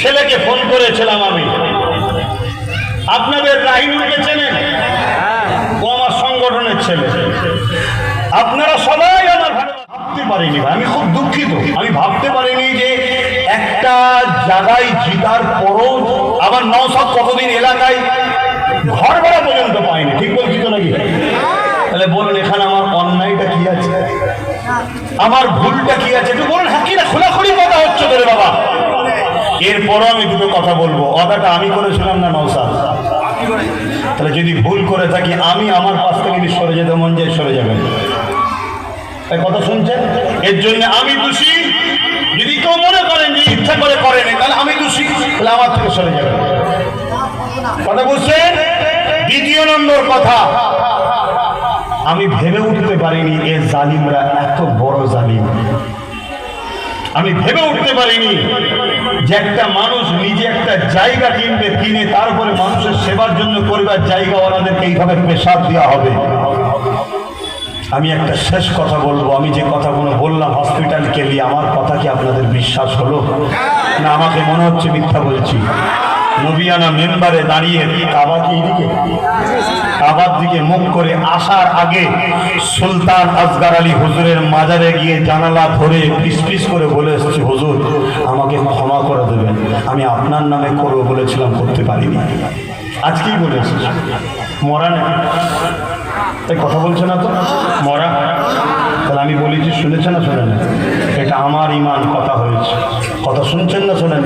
ছেলেকে ফোন করেছিলাম আমি। আপনাদের রাহিনুলকে চেনেন? ও আমার সংগঠনের ছেলে। আপনারা সবাই আমার ভাবতে পারিনি, আমি খুব দুঃখিত। আমি ভাবতে পারিনি যে একটা জায়গায় জিতার পরও আবার নওশাদ কতদিন এলাকায় ঘর ভাড়া পর্যন্ত পাইনি। ঠিক বলছি তো নাকি? তাহলে বলুন এখানে আমার অন্যায়টা কি আছে, আমার ভুলটা কি আছে? একটু বলুন। হ্যাঁ কিনা খোলাখুলি কথা হচ্ছে তোরে বাবা। এরপরও আমি দুটো কথা বলবো। অদাটা আমি করেছিলাম না নওশাদ? তাহলে যদি ভুল করে থাকি আমি, আমার পাশ থেকে যদি সরে যেতে মন যায় সরে যাবেন। এই কথা শুনছেন? এর জন্য আমি দোষী। যদি কেউ মনে করেন যে ইচ্ছা করে করেন তাহলে আমি দোষী, তাহলে আমার থেকে সরে যাবেন। কথা বুঝছেন? দ্বিতীয় নম্বর কথা, আমি ভেবে উঠতে পারিনি এ জালিমরা এত বড় জালিম। আমি ভেবে উঠতে পারিনি যে একটা মানুষ নিজে একটা জায়গা কিনবে, কিনে তারপরে মানুষের সেবার জন্য পরিবার জায়গাওয়ালাদেরকে এইভাবে পেশাব দেওয়া হবে। আমি একটা শেষ কথা বলবো। আমি যে কথাগুলো বললাম হসপিটালকে নিয়ে, আমার কথা কি আপনাদের বিশ্বাস হলো না আমাকে মনে হচ্ছে মিথ্যা বলছি? নবিয়ানা মেম্বারে দাঁড়িয়ে কাবার দিকে মুখ করে আসার আগে সুলতান আসগার আলী হুজুরের মাজারে গিয়ে জানালা ধরে পিস করে বলে এসেছি, হুজুর আমাকে ক্ষমা করে দেবেন, আমি আপনার নামে করবো বলেছিলাম, করতে পারিনি। আজকেই বলে এসেছি। মরা না তাই কথা বলছে না তো? মরা। তাহলে আমি বলেছি, শুনেছে না শোনেন? এটা আমার ইমান কথা হয়েছে। কথা শুনছেন না শোনেন?